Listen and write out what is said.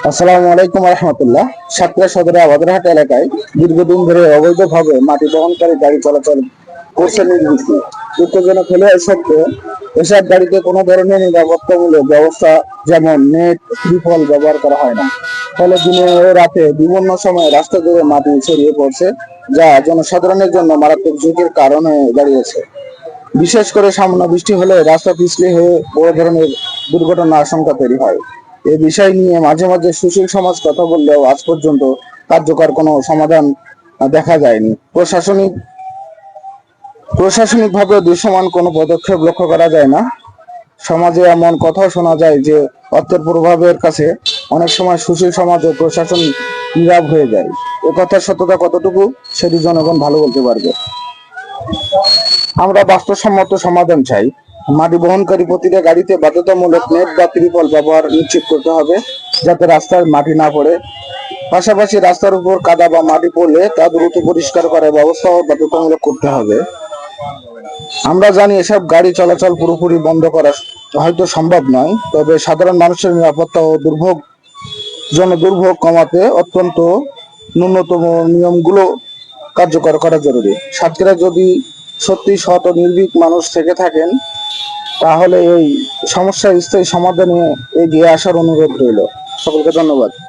আসসালামু আলাইকুম রহমতুল্লাহ। সাতক্ষীরা সদরে আবাদরহাট এলাকায় দীর্ঘদিন ধরে অবৈধভাবে মাটি বহনকারী গাড়ি চলাচল করছে নির্বিঘ্নে। দুঃখজনক হলেও সত্ত্বেও এসব গাড়িতে কোনো ধরনের নিরাপত্তামূলক ব্যবস্থা যেমন নেট, ত্রিপল ব্যবহার করা হয় না। ফলে দিনে ও রাতে বিভিন্ন সময় রাস্তা জুড়ে মাটি ছড়িয়ে পড়ছে, যা জনসাধারণের জন্য মারাত্মক ঝুঁকির কারণ হয়ে দাঁড়িয়েছে। বিশেষ করে সামান্য বৃষ্টি হলে রাস্তা পিছলে হয়ে বড় ধরনের দুর্ঘটনার আশঙ্কা তৈরি হয়। এই বিষয় নিয়ে মাঝে মাঝে সুশীল সমাজ কথা বললেও আজ পর্যন্ত কার্যকর কোনো সমাধান দেখা যায়নি। প্রশাসনিকভাবে দৃশ্যমান কোনো পদক্ষেপ লক্ষ্য করা যায় না। সমাজে এমন কথাও শোনা যায় যে অর্থের প্রভাবের কাছে অনেক সময় সুশীল সমাজ ও প্রশাসন নীরব হয়ে যায়। এ কথার সত্যতা কতটুকু সেটি জনগণ ভালো বলতে পারবে। আমরা বাস্তবসম্মত সমাধান চাই। মাটি বহনকারী প্রতিটা গাড়িতে বাধ্যতামূলক নেট বা ত্রিপল ব্যবহার নিশ্চিত করতে হবে, যাতে রাস্তায় মাটি না পড়ে। পাশাপাশি রাস্তার উপর কাদা বা মাটি পড়লে তা দ্রুত পরিষ্কার করার ব্যবস্থাও বাধ্যতামূলক করতে হবে। আমরা জানি এসব গাড়ি চলাচল পুরোপুরি বন্ধ করা হয়তো সম্ভব নয়, তবে সাধারণ মানুষের নিরাপত্তা ও দুর্ভোগ কমাতে অত্যন্ত ন্যূনতম নিয়মগুলো কার্যকর করা জরুরি। সাতক্ষীরা যদি সত্যি সৎ ও নির্ভীক মানুষ থেকে থাকেন, তাহলে এই সমস্যার স্থায়ী সমাধানে এগিয়ে আসার অনুরোধ রইল। সকলকে ধন্যবাদ।